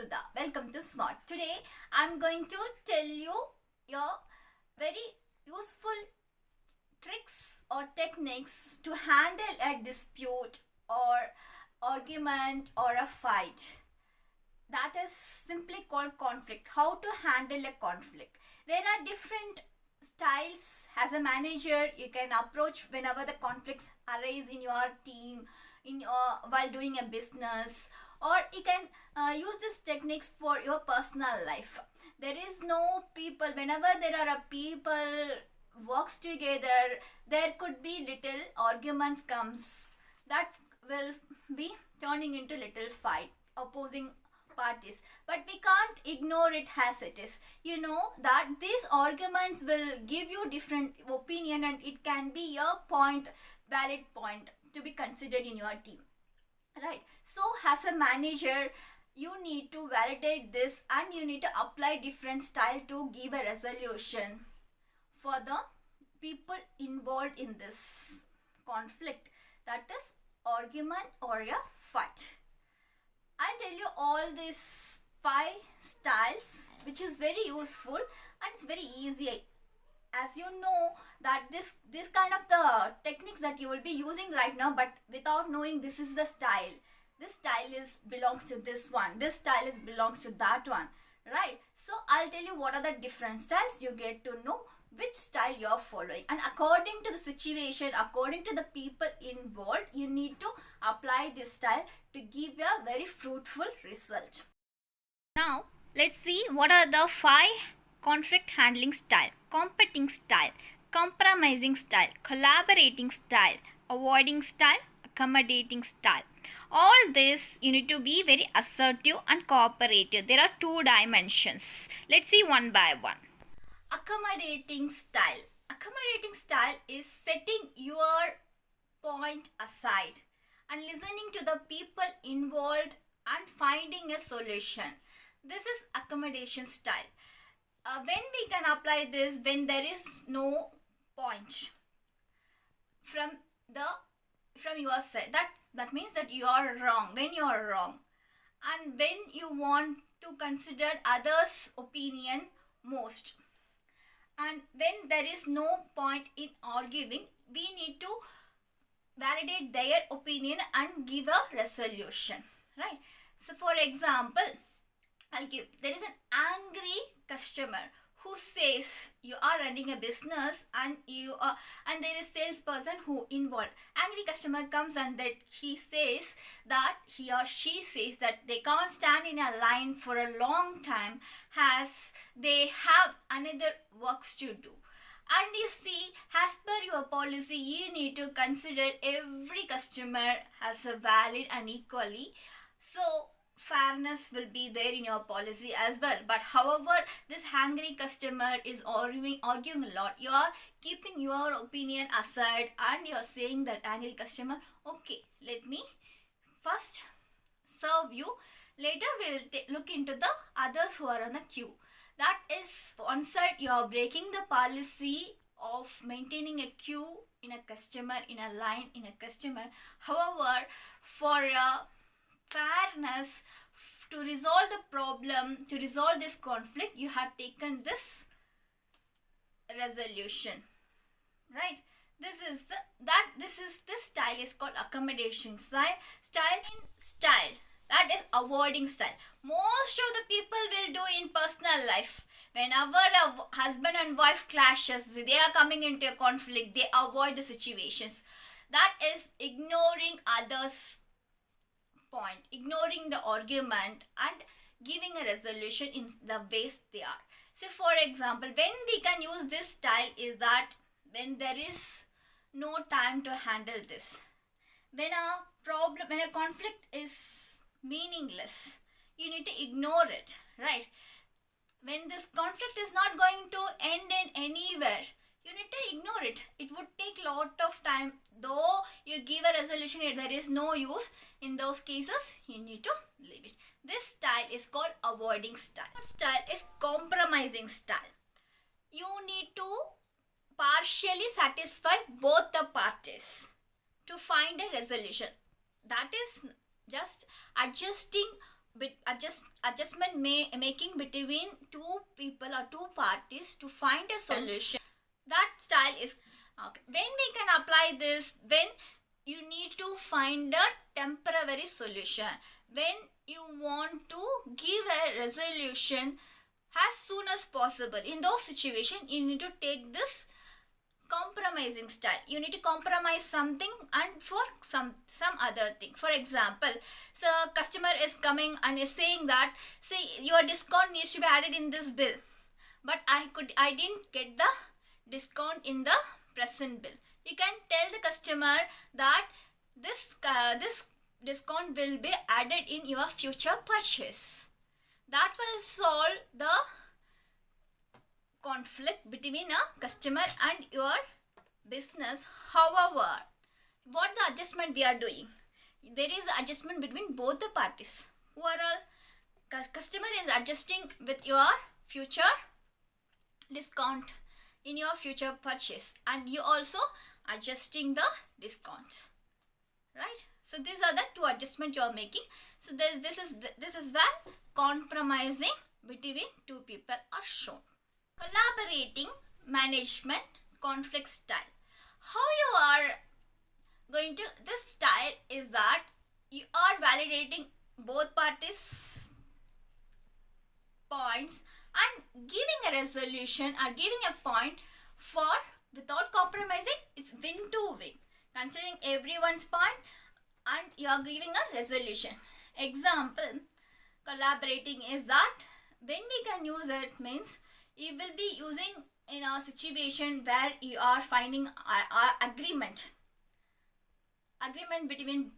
Sudha. Welcome to Smart. Today I'm going to tell you your very useful tricks or techniques to handle a dispute or argument or a fight. That is simply called conflict. How to handle a conflict. There are different styles. As a manager, you can approach whenever the conflicts arise in your team, while doing a business, or you can use these techniques for your personal life. There is no people. Whenever there are a people works together, there could be little arguments comes that will be turning into little fight, opposing parties, but we can't ignore it as it is. You know that these arguments will give you different opinion, and it can be your point, valid point to be considered in your team, right? So as a manager, you need to validate this, and you need to apply different style to give a resolution for the people involved in this conflict, that is argument or a fight. I'll tell you all these 5 styles, which is very useful and it's very easy. As you know that this kind of the techniques that you will be using right now, but without knowing this is the style. This style belongs to this one. This style belongs to that one, right? So I'll tell you what are the different styles. You get to know which style you're following, and according to the situation, according to the people involved, you need to apply this style to give you a very fruitful result. Now let's see what are the 5 conflict handling style: competing style, compromising style, collaborating style, avoiding style, accommodating style. All this you need to be very assertive and cooperative. There are 2 dimensions. Let's see one by one. Accommodating style. Accommodating style is setting your point aside and listening to the people involved and finding a solution. This is accommodation style. When we can apply this, when there is no point from your side, that means that you are wrong. When you are wrong, and when you want to consider others' opinion most, and when there is no point in arguing, we need to validate their opinion and give a resolution, right? So for example, there is an angry customer who says you are running a business, and there is salesperson who involved. Angry customer comes and that he or she says that they can't stand in a line for a long time as they have another works to do. And you see, as per your policy, you need to consider every customer as a valid and equally. So fairness will be there in your policy as well. But however, this angry customer is arguing a lot. You are keeping your opinion aside, and you are saying that angry customer, okay, let me first serve you. Later we'll look into the others who are on the queue. That is, one side you are breaking the policy of maintaining a queue in a customer, in a line in a customer. However, for fairness, to resolve the problem, to resolve this conflict, you have taken this resolution, right? This style is called accommodation style. That is avoiding style. Most of the people will do in personal life. Whenever a husband and wife clashes, they are coming into a conflict, they avoid the situations. That is ignoring others' point, ignoring the argument, and giving a resolution in the ways they are. So for example, when we can use this style is that when there is no time to handle this, when a conflict is meaningless, you need to ignore it, right? When this conflict is not going to end in anywhere, you need to ignore it. It would take a lot of time. Though you give a resolution, there is no use. In those cases, you need to leave it. This style is called avoiding style. Third style is compromising style. You need to partially satisfy both the parties to find a resolution. That is just adjusting adjustment making between two people or two parties to find a solution. That style is okay. When we can apply this, when you need to find a temporary solution, when you want to give a resolution as soon as possible, in those situations you need to take this compromising style. You need to compromise something and for some other thing. For example, so customer is coming and is saying that, say, your discount needs to be added in this bill, but I didn't get the discount in the present bill. You can tell the customer that this discount will be added in your future purchase. That will solve the conflict between a customer and your business. However, what the adjustment we are doing? There is adjustment between both the parties. Who are all? Customer is adjusting with your future discount in your future purchase, and you also adjusting the discount, right? So these are the two adjustments you are making. So this is where compromising between two people are shown. Collaborating management conflict style. How you are going to, this style is that you are validating both parties' points and giving a resolution or giving a point for, without compromising, it's win to win, considering everyone's point, and you are giving a resolution. Example, collaborating is that when we can use it means you will be using in a situation where you are finding a agreement between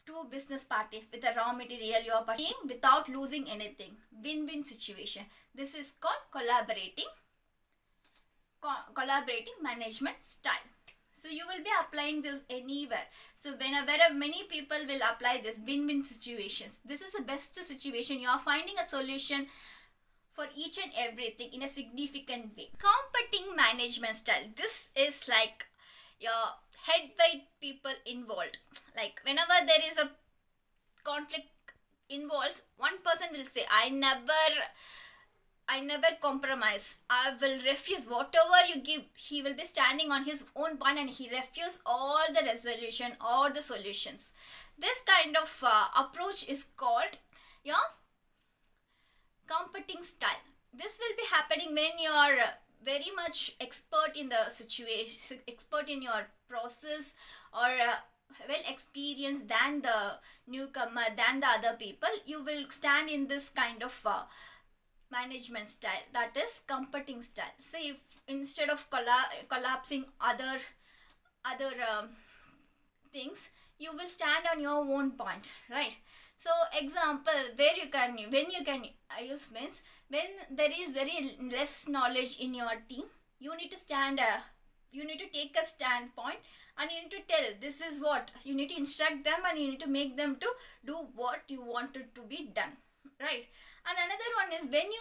two business parties with a raw material you are purchasing without losing anything. Win-win situation. This is called collaborating management style. So you will be applying this anywhere. So whenever many people will apply this win-win situations, this is the best situation. You are finding a solution for each and everything in a significant way. Competing management style. This is like your heavyweight people involved. Like whenever there is a conflict involves, one person will say, I never compromise. I will refuse whatever you give. He will be standing on his own point and he refuses all the resolution or the solutions. This kind of approach is called your competing style. This will be happening when you are very much expert in the situation, expert in your process, or well experienced than the newcomer, than the other people. You will stand in this kind of management style, that is competing style. Say if instead of collapsing other things, you will stand on your own point, right? So example when you can use means when there is very less knowledge in your team, you need to take a standpoint and you need to tell this is what you need to instruct them, and you need to make them to do what you wanted to be done, right? And another one is when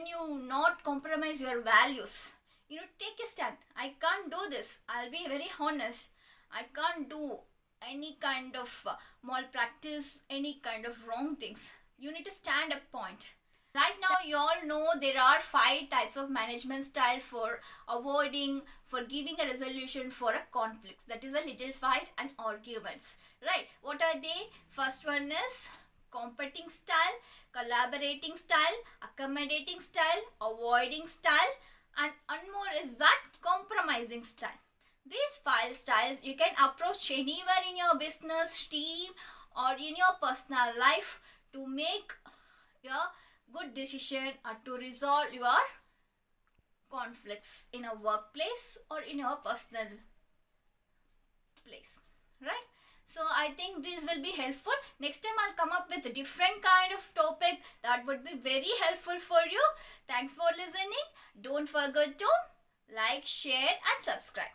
you not compromise your values. You know, take a stand. I can't do this. I'll be very honest. I can't do any kind of malpractice, any kind of wrong things. You need to stand a point. Right now you all know there are 5 types of management style for avoiding, for giving a resolution for a conflict. That is a little fight and arguments, right? What are they? First one is competing style, collaborating style, accommodating style, avoiding style, and one more is that compromising style. These 5 styles you can approach anywhere in your business, team, or in your personal life to make your good decision or to resolve your conflicts in a workplace or in your personal place, right? So I think this will be helpful. Next time I'll come up with a different kind of topic that would be very helpful for you. Thanks for listening. Don't forget to like, share and subscribe.